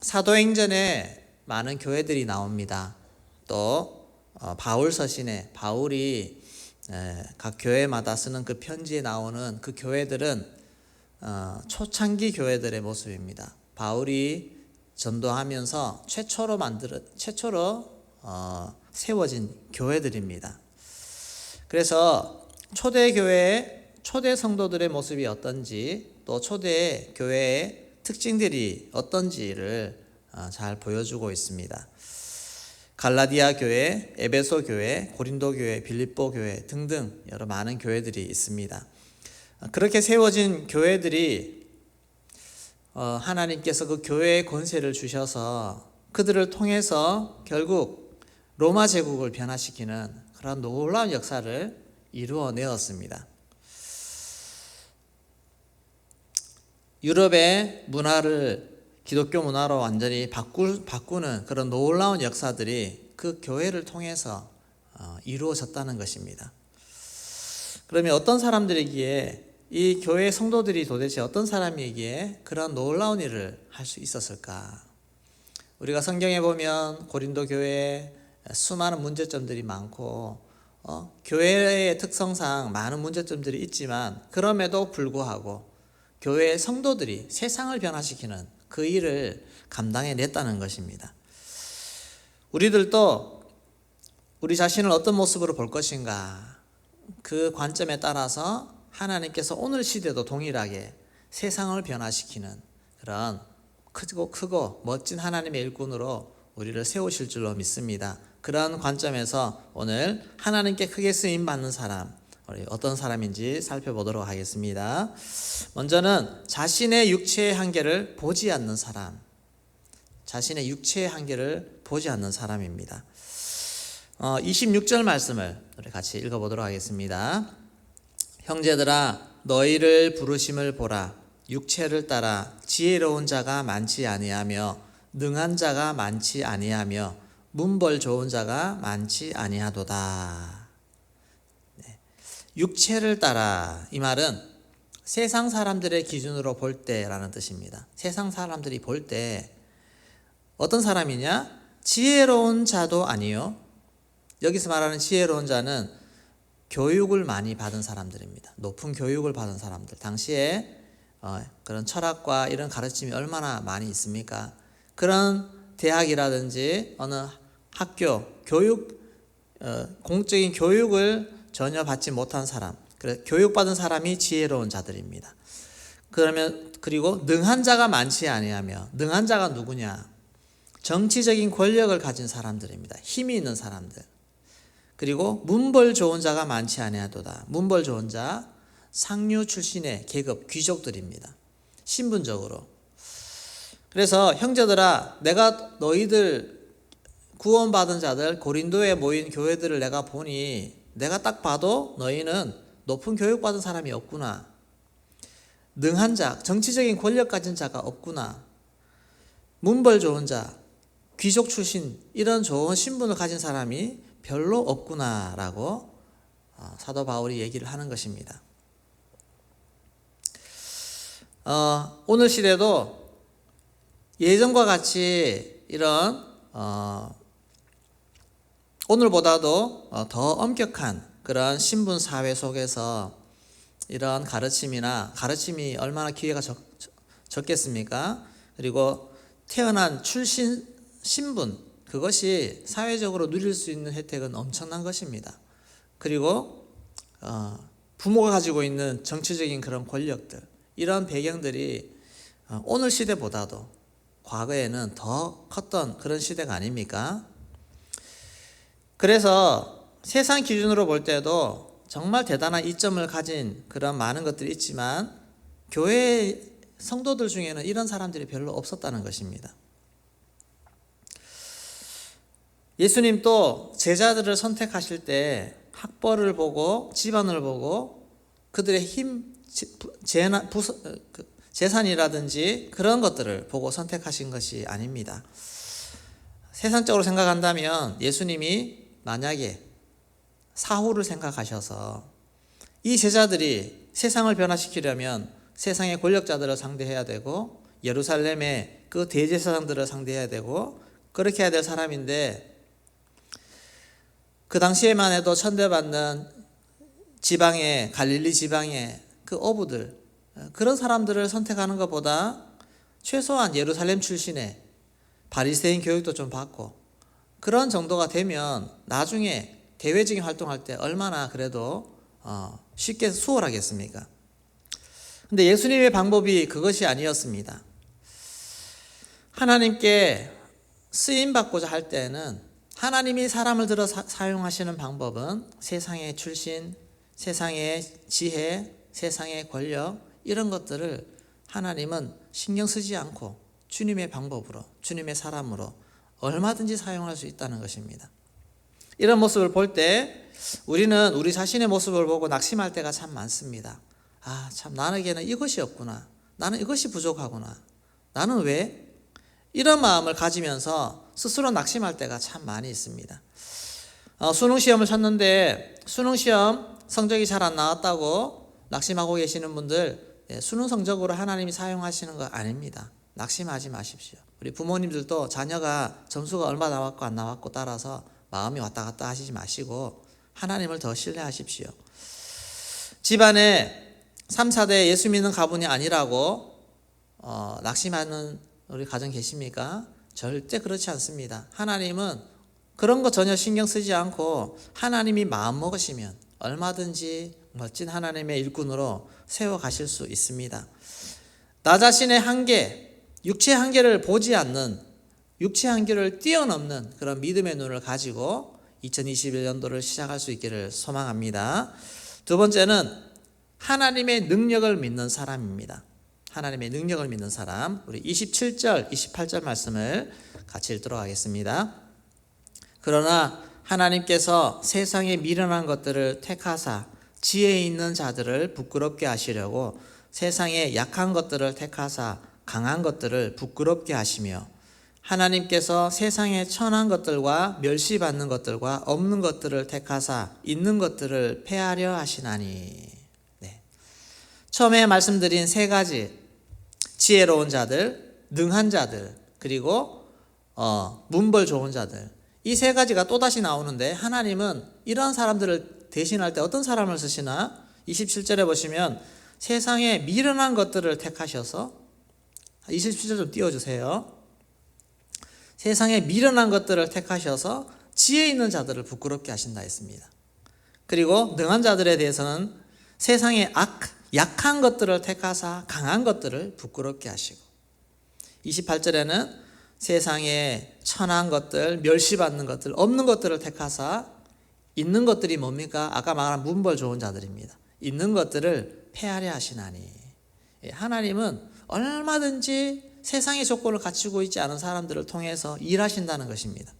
사도행전에 많은 교회들이 나옵니다. 또 바울 서신에 바울이 각 교회마다 쓰는 그 편지에 나오는 그 교회들은 초창기 교회들의 모습입니다. 바울이 전도하면서 최초로 세워진 교회들입니다. 그래서 초대 교회의 초대 성도들의 모습이 어떤지, 또 초대 교회의 특징들이 어떤지를 잘 보여주고 있습니다. 갈라디아 교회, 에베소 교회, 고린도 교회, 빌립보 교회 등등 여러 많은 교회들이 있습니다. 그렇게 세워진 교회들이 하나님께서 그 교회의 권세를 주셔서 그들을 통해서 결국 로마 제국을 변화시키는 그런 놀라운 역사를 이루어내었습니다. 유럽의 문화를 기독교 문화로 완전히 바꾸는 그런 놀라운 역사들이 그 교회를 통해서 이루어졌다는 것입니다. 그러면 어떤 사람들이기에, 이 교회 성도들이 도대체 어떤 사람이기에 그런 놀라운 일을 할 수 있었을까? 우리가 성경에 보면 고린도 교회에 수많은 문제점들이 많고 교회의 특성상 많은 문제점들이 있지만 그럼에도 불구하고 교회의 성도들이 세상을 변화시키는 그 일을 감당해냈다는 것입니다. 우리들도 우리 자신을 어떤 모습으로 볼 것인가, 그 관점에 따라서 하나님께서 오늘 시대도 동일하게 세상을 변화시키는 그런 크고 멋진 하나님의 일꾼으로 우리를 세우실 줄로 믿습니다. 그런 관점에서 오늘 하나님께 크게 쓰임받는 사람, 우리 어떤 사람인지 살펴보도록 하겠습니다. 먼저는 자신의 육체의 한계를 보지 않는 사람, 자신의 육체의 한계를 보지 않는 사람입니다. 26절 말씀을 우리 같이 읽어보도록 하겠습니다. 형제들아, 너희를 부르심을 보라. 육체를 따라 지혜로운 자가 많지 아니하며 능한 자가 많지 아니하며 문벌 좋은 자가 많지 아니하도다. 육체를 따라, 이 말은 세상 사람들의 기준으로 볼 때라는 뜻입니다. 세상 사람들이 볼 때 어떤 사람이냐? 지혜로운 자도 아니요. 여기서 말하는 지혜로운 자는 교육을 많이 받은 사람들입니다. 높은 교육을 받은 사람들. 당시에 그런 철학과 이런 가르침이 얼마나 많이 있습니까? 그런 대학이라든지 어느 학교, 공적인 교육을 전혀 받지 못한 사람, 교육받은 사람이 지혜로운 자들입니다. 그리고 능한 자가 많지 아니하며, 능한 자가 누구냐? 정치적인 권력을 가진 사람들입니다. 힘이 있는 사람들. 그리고 문벌 좋은 자가 많지 아니하도다. 문벌 좋은 자, 상류 출신의 계급, 귀족들입니다. 신분적으로. 그래서 형제들아, 내가 너희들 구원받은 자들, 고린도에 모인 교회들을 내가 보니 내가 딱 봐도 너희는 높은 교육받은 사람이 없구나. 능한 자, 정치적인 권력 가진 자가 없구나. 문벌 좋은 자, 귀족 출신, 이런 좋은 신분을 가진 사람이 별로 없구나라고 사도 바울이 얘기를 하는 것입니다. 오늘 시대도 예전과 같이 이런 오늘보다도 더 엄격한 그런 신분 사회 속에서 이런 가르침이 얼마나 기회가 적겠습니까? 그리고 태어난 출신, 신분, 그것이 사회적으로 누릴 수 있는 혜택은 엄청난 것입니다. 그리고 부모가 가지고 있는 정치적인 그런 권력들, 이런 배경들이 오늘 시대보다도 과거에는 더 컸던 그런 시대가 아닙니까? 그래서 세상 기준으로 볼 때도 정말 대단한 이점을 가진 그런 많은 것들이 있지만 교회 성도들 중에는 이런 사람들이 별로 없었다는 것입니다. 예수님도 제자들을 선택하실 때 학벌을 보고 집안을 보고 그들의 힘, 재산이라든지 그런 것들을 보고 선택하신 것이 아닙니다. 세상적으로 생각한다면 예수님이 만약에 사후를 생각하셔서 이 제자들이 세상을 변화시키려면 세상의 권력자들을 상대해야 되고 예루살렘의 그 대제사장들을 상대해야 되고 그렇게 해야 될 사람인데, 그 당시에만 해도 천대받는 지방의 갈릴리 지방의 그 어부들, 그런 사람들을 선택하는 것보다 최소한 예루살렘 출신의 바리새인 교육도 좀 받고 그런 정도가 되면 나중에 대외적인 활동할 때 얼마나 그래도 쉽게 수월하겠습니까? 근데 예수님의 방법이 그것이 아니었습니다. 하나님께 쓰임받고자 할 때는 하나님이 사람을 들어 사용하시는 방법은 세상의 출신, 세상의 지혜, 세상의 권력, 이런 것들을 하나님은 신경 쓰지 않고 주님의 방법으로, 주님의 사람으로 얼마든지 사용할 수 있다는 것입니다. 이런 모습을 볼 때 우리는 우리 자신의 모습을 보고 낙심할 때가 참 많습니다. 참 나에게는 이것이 없구나. 나는 이것이 부족하구나. 나는 왜? 이런 마음을 가지면서 스스로 낙심할 때가 참 많이 있습니다. 수능시험을 쳤는데 수능시험 성적이 잘 안 나왔다고 낙심하고 계시는 분들, 수능 성적으로 하나님이 사용하시는 거 아닙니다. 낙심하지 마십시오. 우리 부모님들도 자녀가 점수가 얼마 나왔고 안 나왔고 따라서 마음이 왔다 갔다 하시지 마시고 하나님을 더 신뢰하십시오. 집안에 3, 4대 예수 믿는 가문이 아니라고 낙심하는 우리 가정 계십니까? 절대 그렇지 않습니다. 하나님은 그런 거 전혀 신경 쓰지 않고 하나님이 마음 먹으시면 얼마든지 멋진 하나님의 일꾼으로 세워가실 수 있습니다. 나 자신의 한계, 육체의 한계를 보지 않는, 육체의 한계를 뛰어넘는 그런 믿음의 눈을 가지고 2021년도를 시작할 수 있기를 소망합니다. 두 번째는 하나님의 능력을 믿는 사람입니다. 하나님의 능력을 믿는 사람. 우리 27절, 28절 말씀을 같이 읽도록 하겠습니다. 그러나 하나님께서 세상에 미련한 것들을 택하사 지혜 있는 자들을 부끄럽게 하시려고 세상에 약한 것들을 택하사 강한 것들을 부끄럽게 하시며 하나님께서 세상에 천한 것들과 멸시받는 것들과 없는 것들을 택하사 있는 것들을 폐하려 하시나니. 네. 처음에 말씀드린 세 가지, 지혜로운 자들, 능한 자들, 그리고 문벌 좋은 자들, 이 세 가지가 또다시 나오는데 하나님은 이런 사람들을 대신할 때 어떤 사람을 쓰시나? 27절에 보시면 세상에 미련한 것들을 택하셔서, 27절 좀 띄워주세요. 세상에 미련한 것들을 택하셔서 지혜 있는 자들을 부끄럽게 하신다 했습니다. 그리고 능한 자들에 대해서는 세상에 약한 것들을 택하사 강한 것들을 부끄럽게 하시고, 28절에는 세상에 천한 것들, 멸시받는 것들, 없는 것들을 택하사 있는 것들이 뭡니까? 아까 말한 문벌 좋은 자들입니다. 있는 것들을 폐하려 하시나니. 하나님은 얼마든지 세상의 조건을 갖추고 있지 않은 사람들을 통해서 일하신다는 것입니다.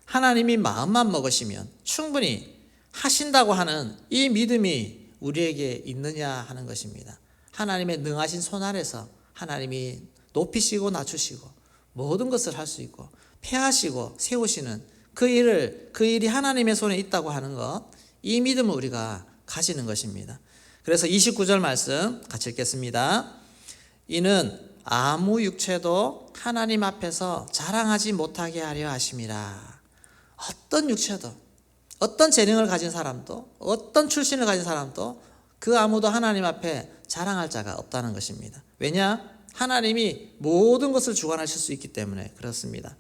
하나님이 마음만 먹으시면 충분히 하신다고 하는 이 믿음이 우리에게 있느냐 하는 것입니다. 하나님의 능하신 손 아래서 하나님이 높이시고 낮추시고 모든 것을 할 수 있고 폐하시고 세우시는 그 일이 하나님의 손에 있다고 하는 것, 이 믿음을 우리가 가지는 것입니다. 그래서 29절 말씀 같이 읽겠습니다. 이는 아무 육체도 하나님 앞에서 자랑하지 못하게 하려 하심이라. 어떤 육체도, 어떤 재능을 가진 사람도, 어떤 출신을 가진 사람도 그 아무도 하나님 앞에 자랑할 자가 없다는 것입니다. 왜냐? 하나님이 모든 것을 주관하실 수 있기 때문에 그렇습니다.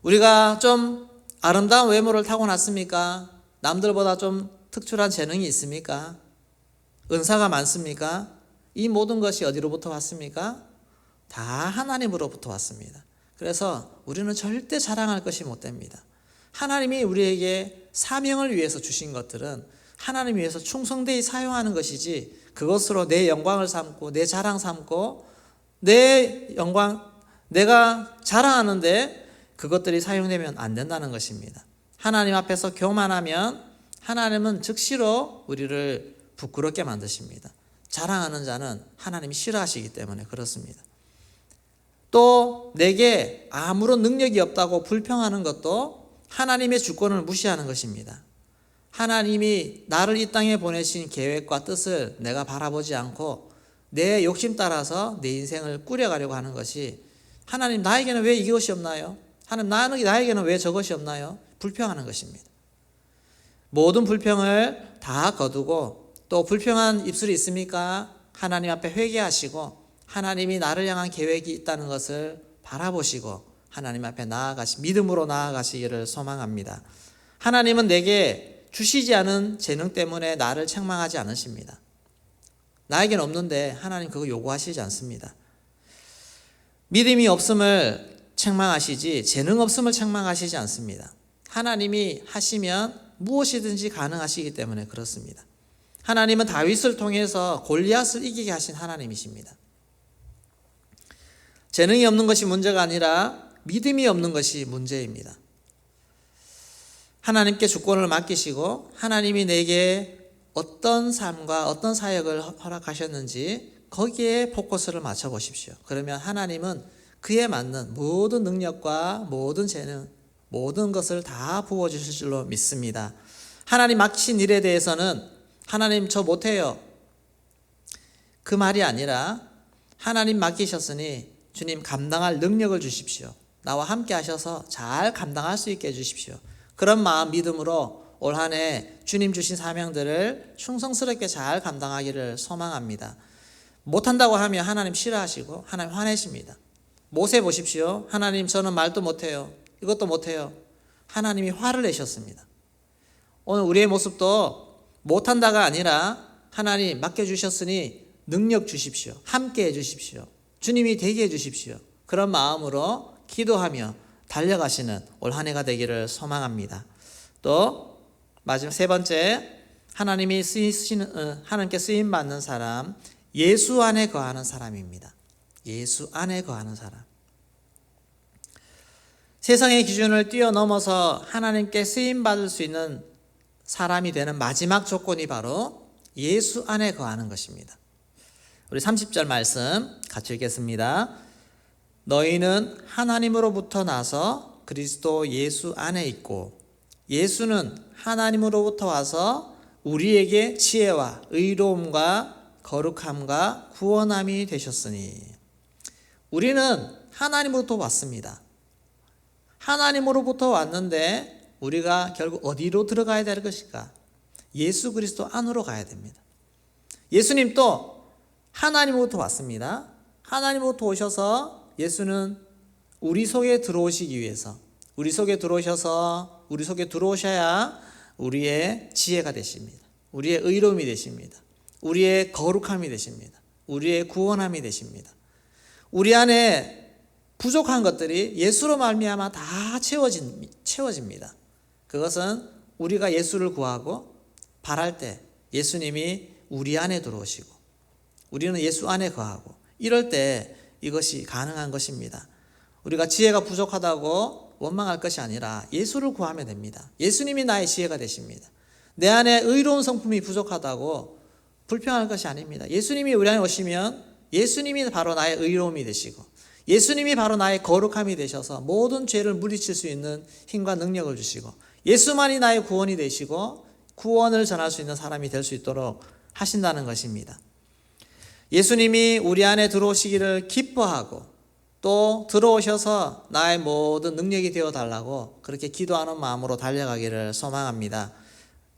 우리가 좀 아름다운 외모를 타고났습니까? 남들보다 좀 특출한 재능이 있습니까? 은사가 많습니까? 이 모든 것이 어디로부터 왔습니까? 다 하나님으로부터 왔습니다. 그래서 우리는 절대 자랑할 것이 못 됩니다. 하나님이 우리에게 사명을 위해서 주신 것들은 하나님 위해서 충성되이 사용하는 것이지, 그것으로 내 영광을 삼고 내 자랑 삼고 내 영광, 내가 자랑하는데 그것들이 사용되면 안 된다는 것입니다. 하나님 앞에서 교만하면 하나님은 즉시로 우리를 부끄럽게 만드십니다. 자랑하는 자는 하나님이 싫어하시기 때문에 그렇습니다. 또 내게 아무런 능력이 없다고 불평하는 것도 하나님의 주권을 무시하는 것입니다. 하나님이 나를 이 땅에 보내신 계획과 뜻을 내가 바라보지 않고 내 욕심 따라서 내 인생을 꾸려가려고 하는 것이 하나님 나에게는 왜 이것이 없나요? 하나님 나에게는 왜 저것이 없나요? 불평하는 것입니다. 모든 불평을 다 거두고 또 불평한 입술이 있습니까? 하나님 앞에 회개하시고 하나님이 나를 향한 계획이 있다는 것을 바라보시고 하나님 앞에 믿음으로 나아가시기를 소망합니다. 하나님은 내게 주시지 않은 재능 때문에 나를 책망하지 않으십니다. 나에게는 없는데 하나님 그거 요구하시지 않습니다. 믿음이 없음을 책망하시지 재능 없음을 책망하시지 않습니다. 하나님이 하시면 무엇이든지 가능하시기 때문에 그렇습니다. 하나님은 다윗을 통해서 골리앗을 이기게 하신 하나님이십니다. 재능이 없는 것이 문제가 아니라 믿음이 없는 것이 문제입니다. 하나님께 주권을 맡기시고 하나님이 내게 어떤 삶과 어떤 사역을 허락하셨는지 거기에 포커스를 맞춰 보십시오. 그러면 하나님은 그에 맞는 모든 능력과 모든 재능, 모든 것을 다 부어주실 줄로 믿습니다. 하나님 맡기신 일에 대해서는 하나님 저 못해요, 그 말이 아니라 하나님 맡기셨으니 주님 감당할 능력을 주십시오. 나와 함께 하셔서 잘 감당할 수 있게 해주십시오. 그런 마음 믿음으로 올 한 해 주님 주신 사명들을 충성스럽게 잘 감당하기를 소망합니다. 못한다고 하면 하나님 싫어하시고 하나님 화내십니다. 모세 보십시오. 하나님 저는 말도 못해요, 이것도 못해요. 하나님이 화를 내셨습니다. 오늘 우리의 모습도 못한다가 아니라 하나님 맡겨주셨으니 능력 주십시오. 함께 해주십시오. 주님이 되게 해주십시오. 그런 마음으로 기도하며 달려가시는 올 한 해가 되기를 소망합니다. 또 마지막 세 번째, 하나님께 쓰임 받는 사람, 예수 안에 거하는 사람입니다. 예수 안에 거하는 사람. 세상의 기준을 뛰어넘어서 하나님께 쓰임 받을 수 있는 사람이 되는 마지막 조건이 바로 예수 안에 거하는 것입니다. 우리 30절 말씀 같이 읽겠습니다. 너희는 하나님으로부터 나서 그리스도 예수 안에 있고 예수는 하나님으로부터 와서 우리에게 지혜와 의로움과 거룩함과 구원함이 되셨으니. 우리는 하나님으로부터 왔습니다. 하나님으로부터 왔는데 우리가 결국 어디로 들어가야 될 것일까? 예수 그리스도 안으로 가야 됩니다. 예수님도 하나님으로부터 왔습니다. 하나님으로부터 오셔서 예수는 우리 속에 들어오시기 위해서, 우리 속에 들어오셔서 우리 속에 들어오셔야 우리의 지혜가 되십니다. 우리의 의로움이 되십니다. 우리의 거룩함이 되십니다. 우리의 구원함이 되십니다. 우리 안에 부족한 것들이 예수로 말미암아 다 채워집니다. 그것은 우리가 예수를 구하고 바랄 때 예수님이 우리 안에 들어오시고 우리는 예수 안에 거하고 이럴 때 이것이 가능한 것입니다. 우리가 지혜가 부족하다고 원망할 것이 아니라 예수를 구하면 됩니다. 예수님이 나의 지혜가 되십니다. 내 안에 의로운 성품이 부족하다고 불평할 것이 아닙니다. 예수님이 우리 안에 오시면 예수님이 바로 나의 의로움이 되시고 예수님이 바로 나의 거룩함이 되셔서 모든 죄를 물리칠 수 있는 힘과 능력을 주시고 예수만이 나의 구원이 되시고 구원을 전할 수 있는 사람이 될 수 있도록 하신다는 것입니다. 예수님이 우리 안에 들어오시기를 기뻐하고 또 들어오셔서 나의 모든 능력이 되어달라고 그렇게 기도하는 마음으로 달려가기를 소망합니다.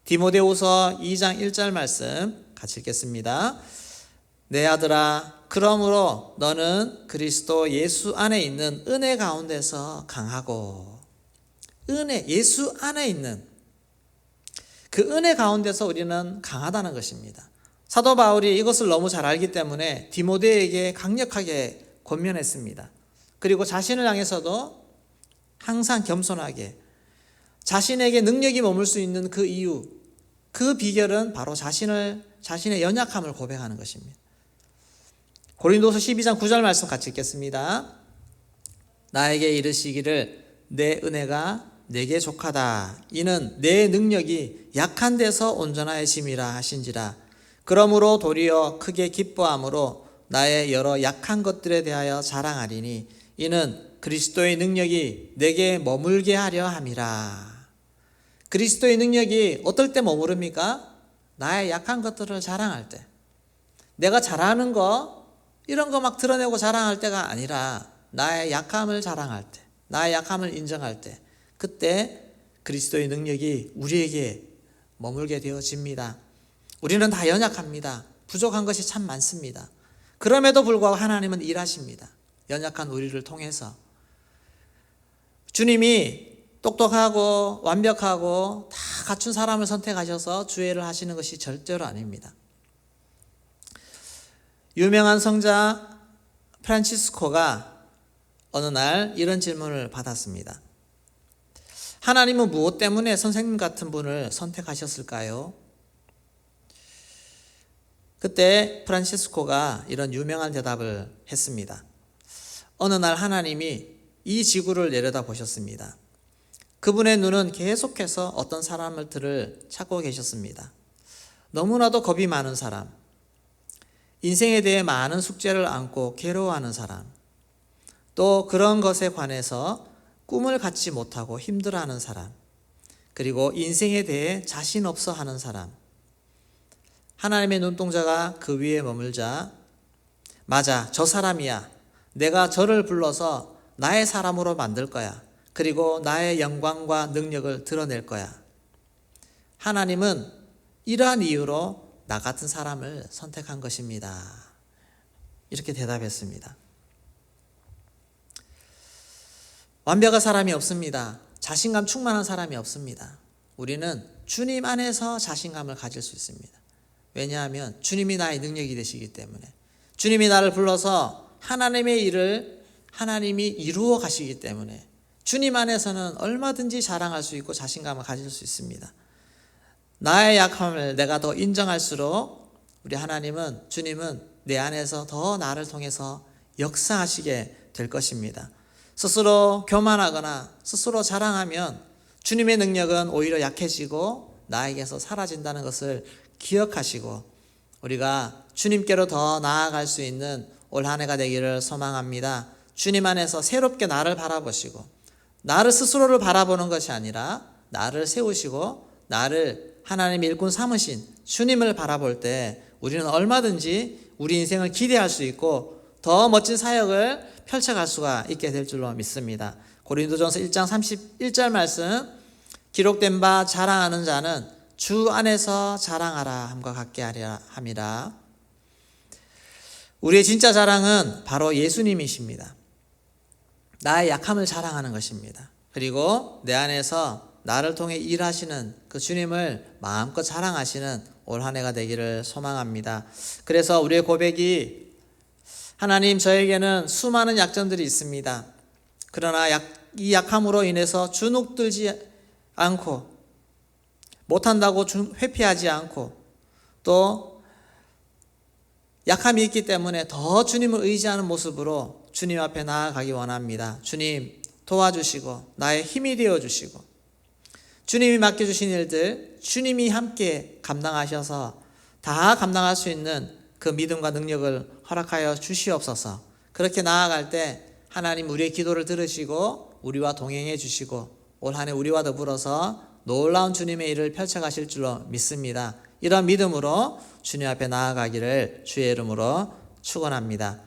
디모데후서 2장 1절 말씀 같이 읽겠습니다. 내 아들아, 그러므로 너는 그리스도 예수 안에 있는 은혜 가운데서 강하고, 예수 안에 있는 그 은혜 가운데서 우리는 강하다는 것입니다. 사도 바울이 이것을 너무 잘 알기 때문에 디모데에게 강력하게 권면했습니다. 그리고 자신을 향해서도 항상 겸손하게 자신에게 능력이 머물 수 있는 그 이유, 그 비결은 바로 자신의 연약함을 고백하는 것입니다. 고린도서 12장 9절 말씀 같이 읽겠습니다. 나에게 이르시기를 내 은혜가 내게 족하다. 이는 내 능력이 약한 데서 온전하심이라 하신지라. 그러므로 도리어 크게 기뻐함으로 나의 여러 약한 것들에 대하여 자랑하리니 이는 그리스도의 능력이 내게 머물게 하려 함이라. 그리스도의 능력이 어떨 때 머무릅니까? 나의 약한 것들을 자랑할 때, 내가 잘하는 거 이런 거 막 드러내고 자랑할 때가 아니라 나의 약함을 자랑할 때, 나의 약함을 인정할 때, 그때 그리스도의 능력이 우리에게 머물게 되어집니다. 우리는 다 연약합니다. 부족한 것이 참 많습니다. 그럼에도 불구하고 하나님은 일하십니다. 연약한 우리를 통해서. 주님이 똑똑하고 완벽하고 다 갖춘 사람을 선택하셔서 주애를 하시는 것이 절대로 아닙니다. 유명한 성자 프란치스코가 어느 날 이런 질문을 받았습니다. 하나님은 무엇 때문에 선생님 같은 분을 선택하셨을까요? 그때 프란치스코가 이런 유명한 대답을 했습니다. 어느 날 하나님이 이 지구를 내려다 보셨습니다. 그분의 눈은 계속해서 어떤 사람들을 찾고 계셨습니다. 너무나도 겁이 많은 사람, 인생에 대해 많은 숙제를 안고 괴로워하는 사람, 또 그런 것에 관해서 꿈을 갖지 못하고 힘들어하는 사람, 그리고 인생에 대해 자신 없어 하는 사람. 하나님의 눈동자가 그 위에 머물자, 맞아, 저 사람이야. 내가 저를 불러서 나의 사람으로 만들 거야. 그리고 나의 영광과 능력을 드러낼 거야. 하나님은 이러한 이유로 나 같은 사람을 선택한 것입니다. 이렇게 대답했습니다. 완벽한 사람이 없습니다. 자신감 충만한 사람이 없습니다. 우리는 주님 안에서 자신감을 가질 수 있습니다. 왜냐하면 주님이 나의 능력이 되시기 때문에, 주님이 나를 불러서 하나님의 일을 하나님이 이루어 가시기 때문에 주님 안에서는 얼마든지 자랑할 수 있고 자신감을 가질 수 있습니다. 나의 약함을 내가 더 인정할수록 우리 하나님은, 주님은 내 안에서 더 나를 통해서 역사하시게 될 것입니다. 스스로 교만하거나 스스로 자랑하면 주님의 능력은 오히려 약해지고 나에게서 사라진다는 것을 기억하시고 우리가 주님께로 더 나아갈 수 있는 올 한 해가 되기를 소망합니다. 주님 안에서 새롭게 나를 바라보시고, 나를 스스로를 바라보는 것이 아니라 나를 세우시고 나를 하나님의 일꾼 삼으신 주님을 바라볼 때 우리는 얼마든지 우리 인생을 기대할 수 있고 더 멋진 사역을 펼쳐갈 수가 있게 될 줄로 믿습니다. 고린도전서 1장 31절 말씀, 기록된 바 자랑하는 자는 주 안에서 자랑하라 함과 같게 하리라 함이라. 우리의 진짜 자랑은 바로 예수님이십니다. 나의 약함을 자랑하는 것입니다. 그리고 내 안에서 나를 통해 일하시는 그 주님을 마음껏 자랑하시는 올 한 해가 되기를 소망합니다. 그래서 우리의 고백이, 하나님, 저에게는 수많은 약점들이 있습니다. 그러나 이 약함으로 인해서 주눅들지 않고, 못한다고 회피하지 않고, 또 약함이 있기 때문에 더 주님을 의지하는 모습으로 주님 앞에 나아가기 원합니다. 주님 도와주시고 나의 힘이 되어주시고 주님이 맡겨주신 일들 주님이 함께 감당하셔서 다 감당할 수 있는 그 믿음과 능력을 허락하여 주시옵소서. 그렇게 나아갈 때 하나님 우리의 기도를 들으시고 우리와 동행해 주시고 올 한 해 우리와 더불어서 놀라운 주님의 일을 펼쳐가실 줄로 믿습니다. 이런 믿음으로 주님 앞에 나아가기를 주의 이름으로 축원합니다.